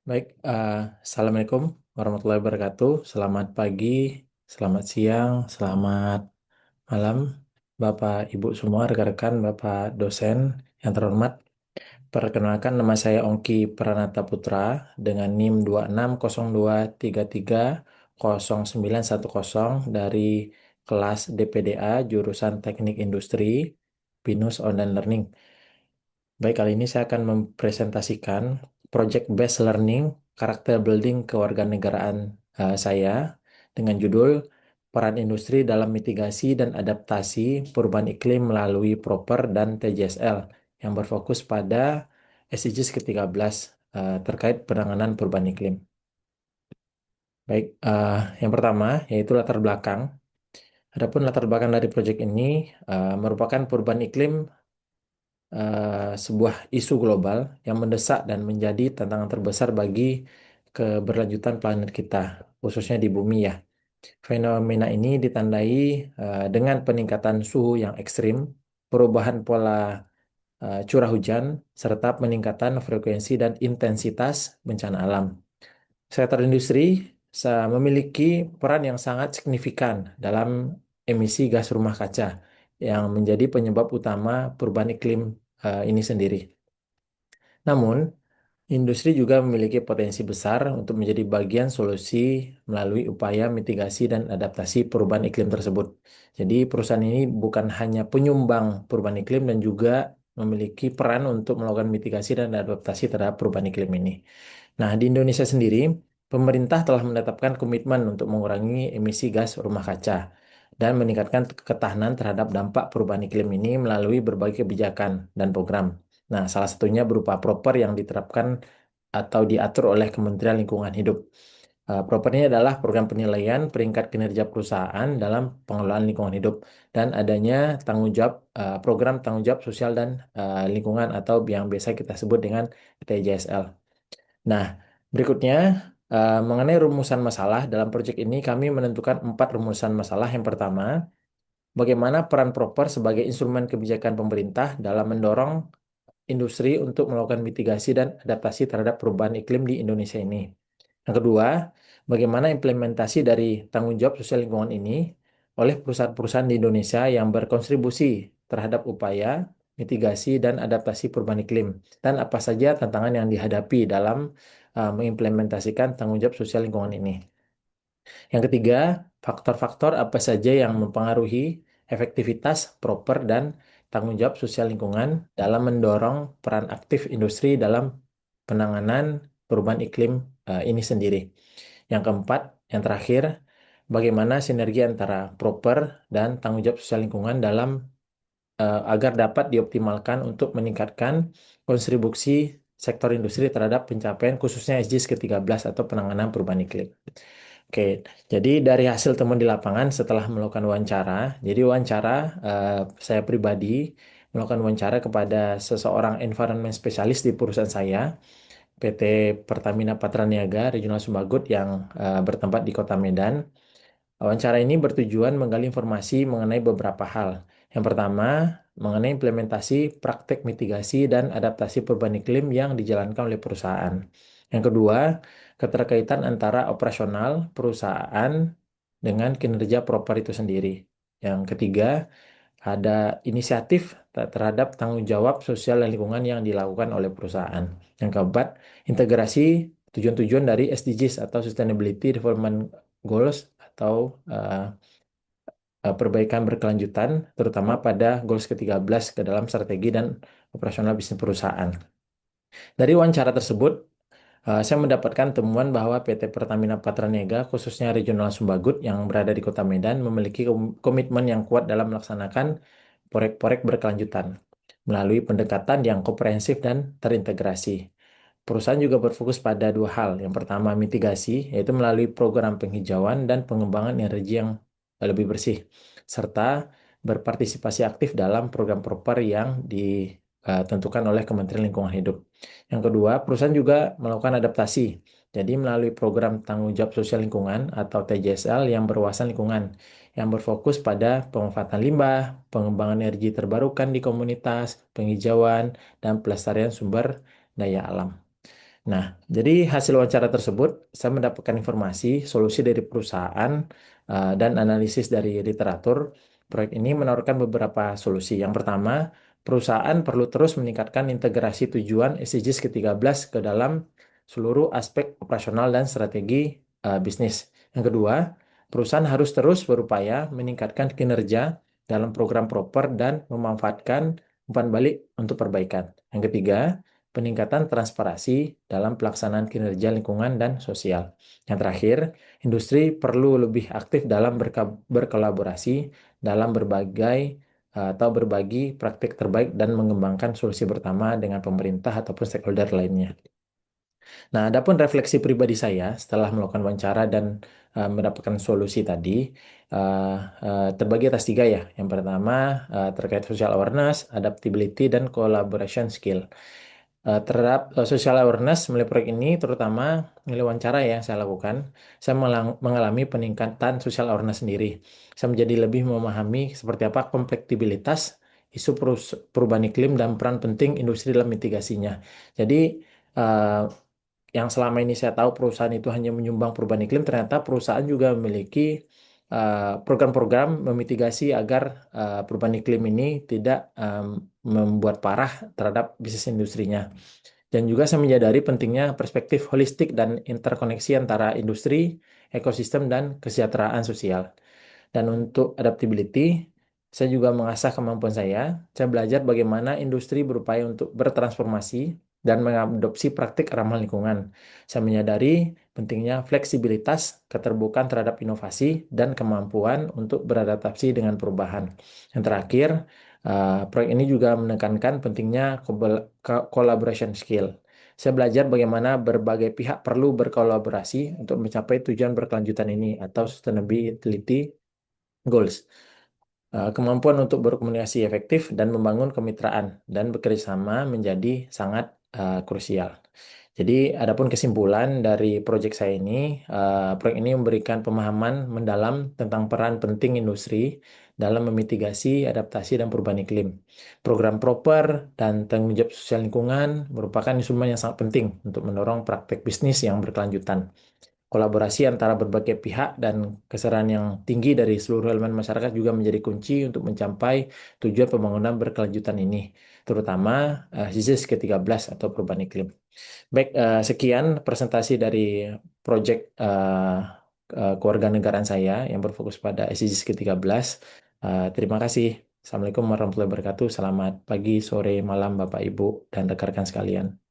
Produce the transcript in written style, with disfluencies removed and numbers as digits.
Baik, Assalamualaikum warahmatullahi wabarakatuh. Selamat pagi, selamat siang, selamat malam, Bapak, Ibu semua, rekan-rekan, Bapak dosen yang terhormat. Perkenalkan, nama saya Ongki Pranata Putra dengan NIM 2602330910 dari kelas DPDA jurusan Teknik Industri, Binus Online Learning. Baik, kali ini saya akan mempresentasikan Project Based Learning Karakter Building Kewarganegaraan saya dengan judul Peran Industri dalam Mitigasi dan Adaptasi Perubahan Iklim melalui Proper dan TJSL yang berfokus pada SDGs ke-13 terkait penanganan perubahan iklim. Baik, yang pertama yaitu latar belakang. Adapun latar belakang dari proyek ini merupakan perubahan iklim sebuah isu global yang mendesak dan menjadi tantangan terbesar bagi keberlanjutan planet kita, khususnya di bumi ya. Fenomena ini ditandai dengan peningkatan suhu yang ekstrim, perubahan pola curah hujan, serta peningkatan frekuensi dan intensitas bencana alam. Sektor industri memiliki peran yang sangat signifikan dalam emisi gas rumah kaca yang menjadi penyebab utama perubahan iklim ini sendiri. Namun, industri juga memiliki potensi besar untuk menjadi bagian solusi melalui upaya mitigasi dan adaptasi perubahan iklim tersebut. Jadi, perusahaan ini bukan hanya penyumbang perubahan iklim dan juga memiliki peran untuk melakukan mitigasi dan adaptasi terhadap perubahan iklim ini. Nah, di Indonesia sendiri, pemerintah telah menetapkan komitmen untuk mengurangi emisi gas rumah kaca dan meningkatkan ketahanan terhadap dampak perubahan iklim ini melalui berbagai kebijakan dan program. Nah, salah satunya berupa proper yang diterapkan atau diatur oleh Kementerian Lingkungan Hidup. Proper ini adalah program penilaian peringkat kinerja perusahaan dalam pengelolaan lingkungan hidup dan adanya program tanggung jawab sosial dan lingkungan atau yang biasa kita sebut dengan TJSL. Nah, berikutnya mengenai rumusan masalah dalam proyek ini kami menentukan 4 rumusan masalah. Yang pertama, bagaimana peran proper sebagai instrumen kebijakan pemerintah dalam mendorong industri untuk melakukan mitigasi dan adaptasi terhadap perubahan iklim di Indonesia ini. Yang kedua, bagaimana implementasi dari tanggung jawab sosial lingkungan ini oleh perusahaan-perusahaan di Indonesia yang berkontribusi terhadap upaya mitigasi dan adaptasi perubahan iklim, dan apa saja tantangan yang dihadapi dalam mengimplementasikan tanggung jawab sosial lingkungan ini. Yang ketiga, faktor-faktor apa saja yang mempengaruhi efektivitas, proper, dan tanggung jawab sosial lingkungan dalam mendorong peran aktif industri dalam penanganan perubahan iklim ini sendiri. Yang keempat, yang terakhir, bagaimana sinergi antara proper dan tanggung jawab sosial lingkungan agar dapat dioptimalkan untuk meningkatkan kontribusi sektor industri terhadap pencapaian khususnya SDGs ke-13 atau penanganan perubahan iklim. Oke, jadi dari hasil temuan di lapangan setelah melakukan wawancara, jadi wawancara saya pribadi melakukan wawancara kepada seseorang environment specialist di perusahaan saya, PT Pertamina Patraniaga Regional Sumbagut yang bertempat di Kota Medan. Wawancara ini bertujuan menggali informasi mengenai beberapa hal. Yang pertama, mengenai implementasi praktek mitigasi dan adaptasi perubahan iklim yang dijalankan oleh perusahaan. Yang kedua, keterkaitan antara operasional perusahaan dengan kinerja proper itu sendiri. Yang ketiga, ada inisiatif terhadap tanggung jawab sosial dan lingkungan yang dilakukan oleh perusahaan. Yang keempat, integrasi tujuan-tujuan dari SDGs atau Sustainability Development Goals atau perbaikan berkelanjutan, terutama pada goals ke-13 ke dalam strategi dan operasional bisnis perusahaan. Dari wawancara tersebut, saya mendapatkan temuan bahwa PT Pertamina Patraniaga, khususnya Regional Sumbagut yang berada di Kota Medan, memiliki komitmen yang kuat dalam melaksanakan proyek-proyek berkelanjutan melalui pendekatan yang komprehensif dan terintegrasi. Perusahaan juga berfokus pada dua hal. Yang pertama, mitigasi, yaitu melalui program penghijauan dan pengembangan energi yang lebih bersih, serta berpartisipasi aktif dalam program proper yang ditentukan oleh Kementerian Lingkungan Hidup. Yang kedua, perusahaan juga melakukan adaptasi, jadi melalui program tanggung jawab sosial lingkungan atau TJSL yang berwawasan lingkungan, yang berfokus pada pemanfaatan limbah, pengembangan energi terbarukan di komunitas, penghijauan, dan pelestarian sumber daya alam. Nah, jadi hasil wawancara tersebut, saya mendapatkan informasi, solusi dari perusahaan, dan analisis dari literatur. Proyek ini menawarkan beberapa solusi. Yang pertama, perusahaan perlu terus meningkatkan integrasi tujuan SDGs ke-13 ke dalam seluruh aspek operasional dan strategi bisnis. Yang kedua, perusahaan harus terus berupaya meningkatkan kinerja dalam program proper dan memanfaatkan umpan balik untuk perbaikan. Yang ketiga, peningkatan transparansi dalam pelaksanaan kinerja lingkungan dan sosial. Yang terakhir, industri perlu lebih aktif dalam berkolaborasi dalam atau berbagi praktik terbaik dan mengembangkan solusi bersama dengan pemerintah ataupun stakeholder lainnya. Nah, adapun refleksi pribadi saya setelah melakukan wawancara dan mendapatkan solusi tadi uh, terbagi atas tiga ya. Yang pertama terkait social awareness, adaptability, dan collaboration skill. Terhadap social awareness melalui proyek ini, terutama melalui wawancara yang saya lakukan, saya mengalami peningkatan social awareness sendiri. Saya menjadi lebih memahami seperti apa kompleksibilitas isu perubahan iklim dan peran penting industri dalam mitigasinya. Jadi, eh, yang selama ini saya tahu perusahaan itu hanya menyumbang perubahan iklim, ternyata perusahaan juga memiliki program-program memitigasi agar perubahan iklim ini tidak membuat parah terhadap bisnis industrinya. Dan juga saya menyadari pentingnya perspektif holistik dan interkoneksi antara industri, ekosistem, dan kesejahteraan sosial. Dan untuk adaptability, saya juga mengasah kemampuan saya. Saya belajar bagaimana industri berupaya untuk bertransformasi dan mengadopsi praktik ramah lingkungan. Saya menyadari pentingnya fleksibilitas, keterbukaan terhadap inovasi, dan kemampuan untuk beradaptasi dengan perubahan. Yang terakhir, proyek ini juga menekankan pentingnya collaboration skill. Saya belajar bagaimana berbagai pihak perlu berkolaborasi untuk mencapai tujuan berkelanjutan ini atau sustainability goals. Kemampuan untuk berkomunikasi efektif dan membangun kemitraan dan bekerja sama menjadi sangat krusial. Jadi, adapun kesimpulan dari proyek saya ini, proyek ini memberikan pemahaman mendalam tentang peran penting industri dalam memitigasi, adaptasi, dan perubahan iklim. Program proper dan tanggung jawab sosial lingkungan merupakan instrumen yang sangat penting untuk mendorong praktek bisnis yang berkelanjutan. Kolaborasi antara berbagai pihak dan kesadaran yang tinggi dari seluruh elemen masyarakat juga menjadi kunci untuk mencapai tujuan pembangunan berkelanjutan ini, terutama SDGs ke-13 atau perubahan iklim. Baik, sekian presentasi dari proyek kewarganegaraan saya yang berfokus pada SDGs ke-13. Terima kasih. Assalamualaikum warahmatullahi wabarakatuh. Selamat pagi, sore, malam, Bapak, Ibu, dan rekan-rekan sekalian.